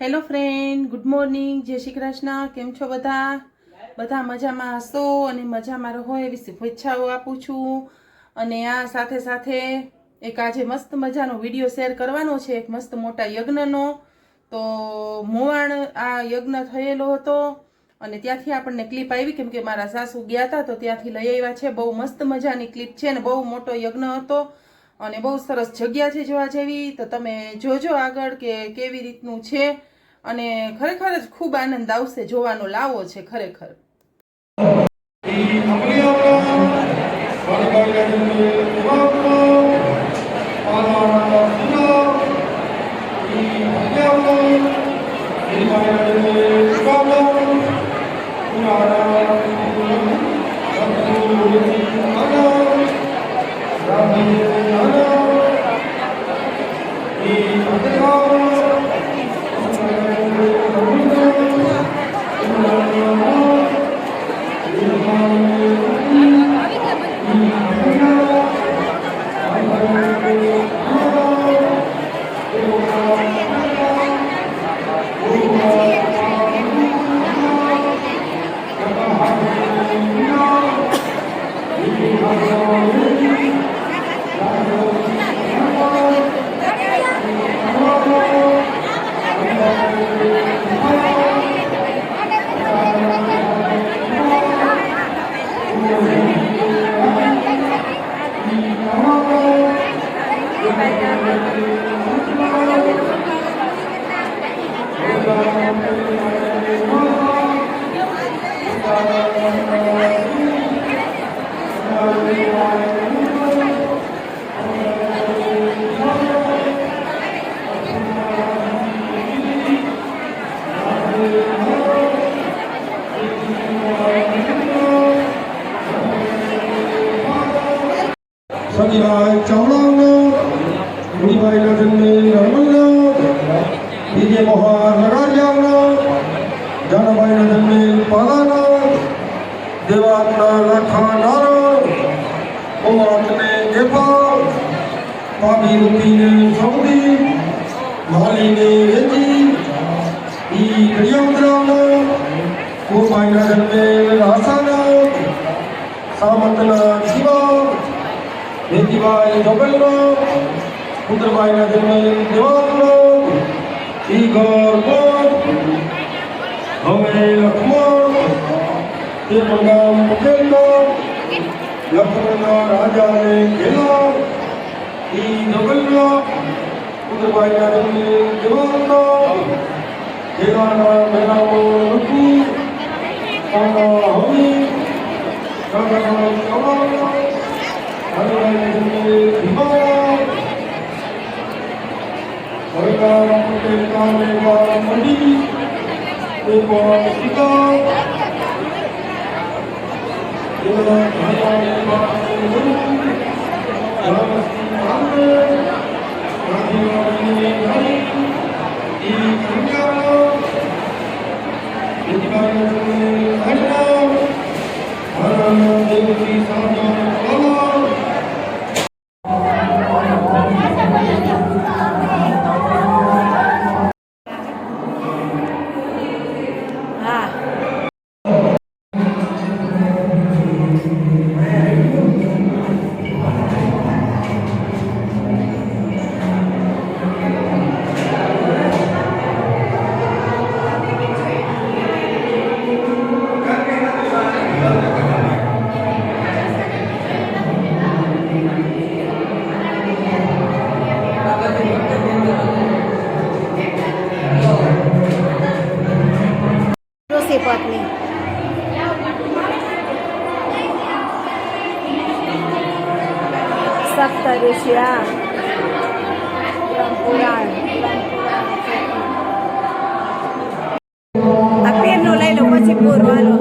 Hello friend, good morning, જય શ્રી કૃષ્ણ. કેમ છો બધા? બધા મજામાં હશો અને મજામાં રહો એવી શુભેચ્છાઓ આપું છું. અને આ સાથે સાથે એક આજે મસ્ત મજાનો વિડીયો શેર કરવાનો છે, એક મસ્ત મોટા યજ્ઞનો. તો મોવાણ આ યજ્ઞ થયેલો હતો અને ત્યાંથી આપણને ક્લિપ આવી, કેમ કે મારા સાસુ ગયા હતા તો ત્યાંથી લઈ આવ્યા છે. બહુ મસ્ત મજાની ક્લિપ છે અને બહુ મોટો યજ્ઞ હતો અને બહુ સરસ જગ્યા છે જોવા જેવી. તો તમે જોજો આગળ કે કેવી રીતનું છે અને ખરેખર જ ખૂબ આનંદ આવશે, જોવાનો લાવો છે ખરેખર. સતીભાઈ ચાવડાનો, મુનિભાઈના જન્મે નર્મલનો, વિજય મોહન નગારિયાનો, જાનાભાઈના જન્મે પાલાનો, દેવાતના લખાનારો, ઓવાતને ગેફા, પાભી રૂપીને સૌદી, માલીને વેચી, ઈ ઘડિયામદ્રાનો, કોભાઈના જન્મે રાસાનો, સામંતના શિવા, બેટીભાઈ જોગલનો, પુત્રભાઈના જન્મે દેવાતનો, ઈ ઘર હવે લક્ષ્મણ, તે પ્રગામ પટેલનો, લક્ષ્મણના રાજાને ઘેલા, ઈ જોગલનો, પુત્રભાઈના જન્મે દેવાતનો, ઘેલાના મેળાઓ નથી, કાના હમી, કાના ચવાણો, પત્ની સપ્ત ઋષિયા પુરાણ આ પેનનું લઈ લો પછી પૂરવાનો.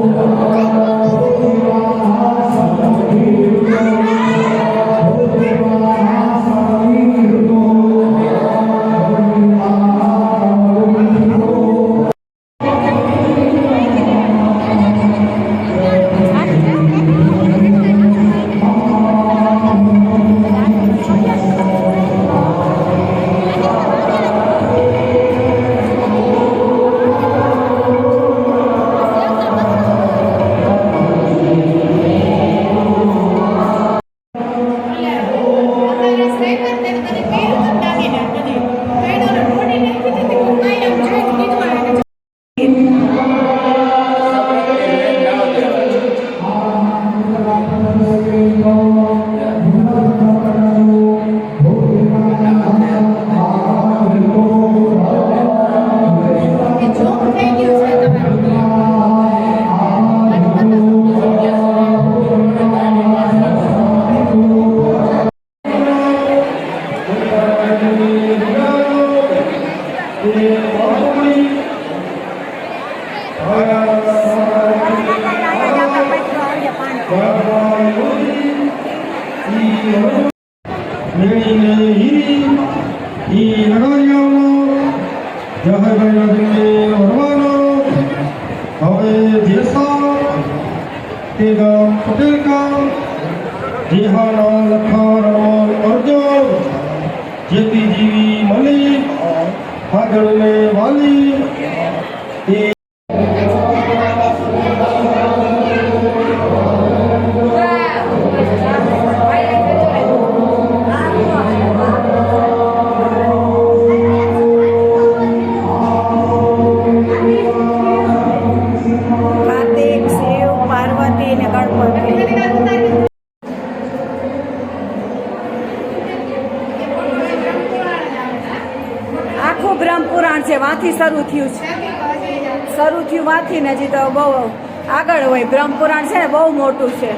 વાસુડી મેળીને હીરી ઈ લગાડ્યાનો જહાભાઈના દિલને વરવાનો હવે જેસા તે ગામ પટેલ ગામ જેહાના લખાણ અર્જો જેતી જીવી મળી ફાગણને વાલી તે કાર્તિક શિવ પાર્વતી ને ગણપતિ આખું બ્રહ્મ પુરાણ છે વાથી શરૂ થયું વાથી ને હજી તો બહુ આગળ હોય બ્રહ્મ પુરાણ છે ને બહુ મોટું છે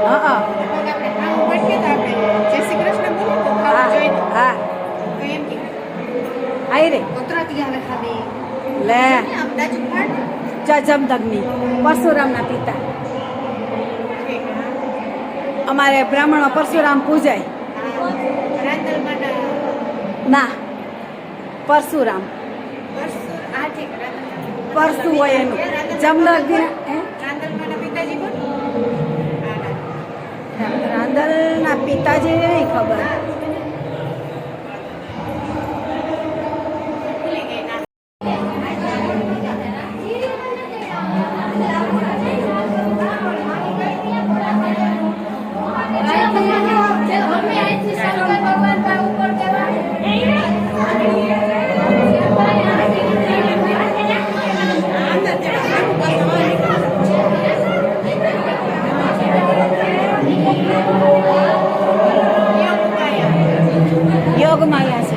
હા હા આઈ રે લે જમદગ્નિ પરશુરામના પિતા અમારે બ્રાહ્મણમાં પરશુરામ પૂજાય ના પરશુરામ પરશુ હોય એનું જમદગ્નિ રાંદલના પિતાજી નહીં ખબર યોગ માયા છે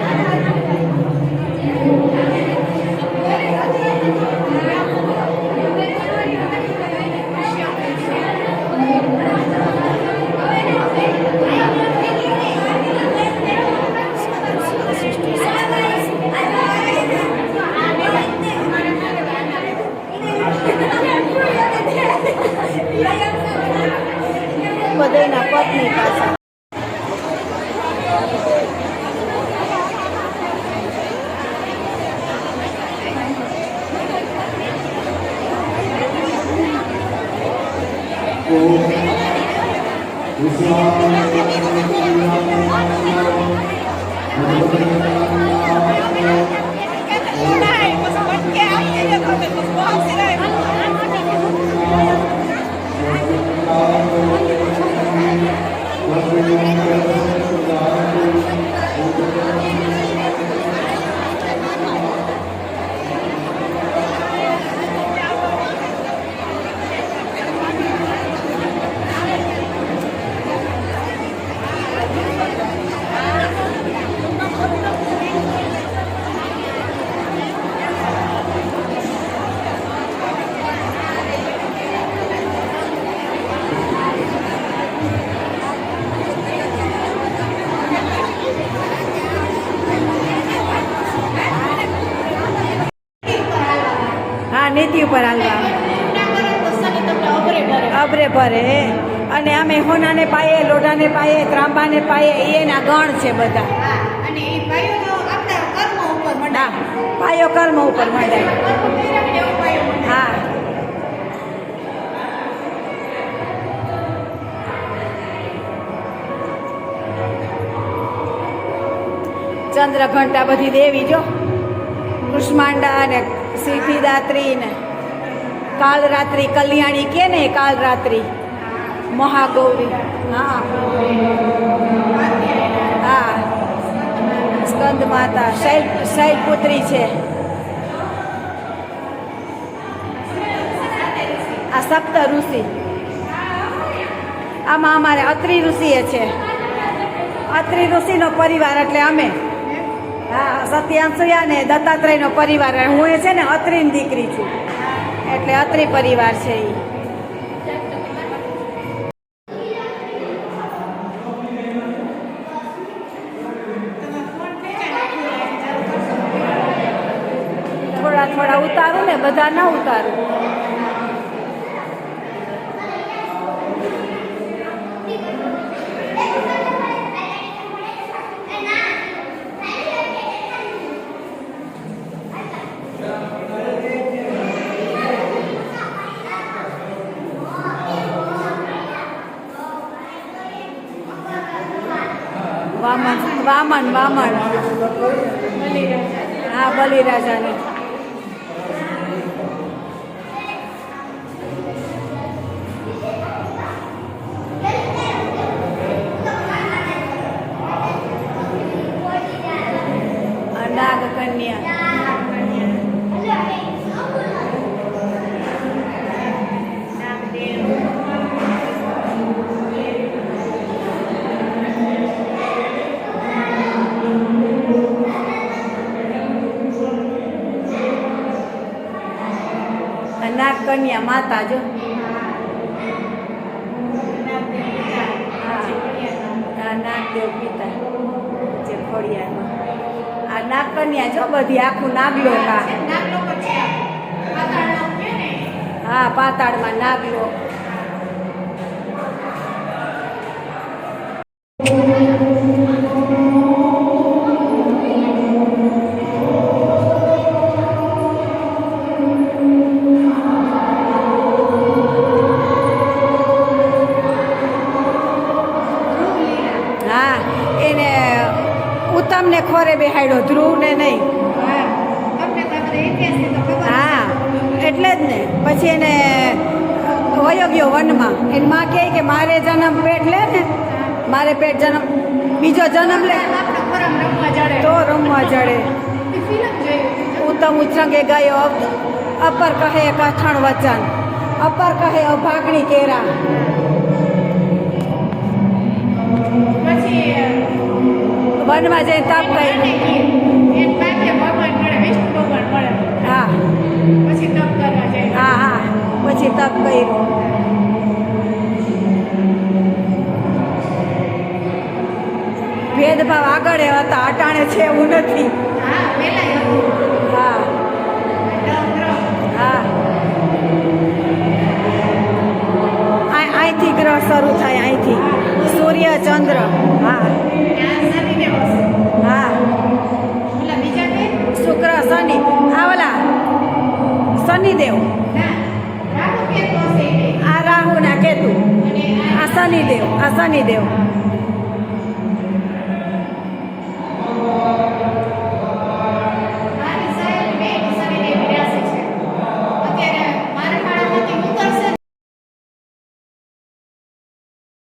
બધાના પત્ની પાસે નીતિ ઉપર હાલવા અબરે ભરે અને અમે હોનાને પાયે લોઢાને પાયે ત્રાંબાને પાયે એના ગણ છે બધા હા પાયો કર્મ ઉપર મંડાય હા ચંદ્રઘંટા બધી દેવી જો કુષ્માંડા ને સિદ્ધિદાત્રી ને કાલરાત્રી કલ્યાણી કે ને કાલરાત્રી મહાગૌરી હા હા સ્કંદ માતા શૈલપુત્રી છે આ સપ્ત ઋષિ આમાં અમારે અત્રિ ઋષિ છે અત્રિ ઋષિનો પરિવાર એટલે અમે હા સત્યાંશુયા ને દત્તાત્રેયનો પરિવાર હું એ છે ને અત્રીની દીકરી છું એટલે અત્રી પરિવાર છે એ થોડા થોડા ઉતારું ને બધા ના ઉતારું વામન હા બલિરાજાની નાગ કન્યા નાગ કન્યા માતા જો નાગદેવ પિતા જે ખોડિયારમાં આ નાગ કન્યા જો બધી આખું નાગલોક હા પાતાળમાં નાગલોક ઉત્તમને ખોરે બેહાડ્યો ધ્રુવને નહીં હા એટલે જ ને પછી એને વયો ગયો વનમાં એની માં કહે કે મારે જન્મ પેટ લે ને મારે પેટ જન્મ બીજો જન્મ લે તો રમવા જડે ઉત્તમ ઉચ્ચંગે ગયો અપર કહે કથણ વચન અપર કહે અભાગણી કેરા વનમાં જઈને તપ કર્યું હા હા હા પછી તપ કર્યું ભેદભાવ આગળ હતા અટાણે છે એવું નથી હા હા અહીંથી ગ્રહ શરૂ થાય અહીંથી સૂર્ય ચંદ્ર હા હા શુક્ર શનિ આ ઓલા શનિદેવ આ રાહુ ના કેતુ આ શનિદેવ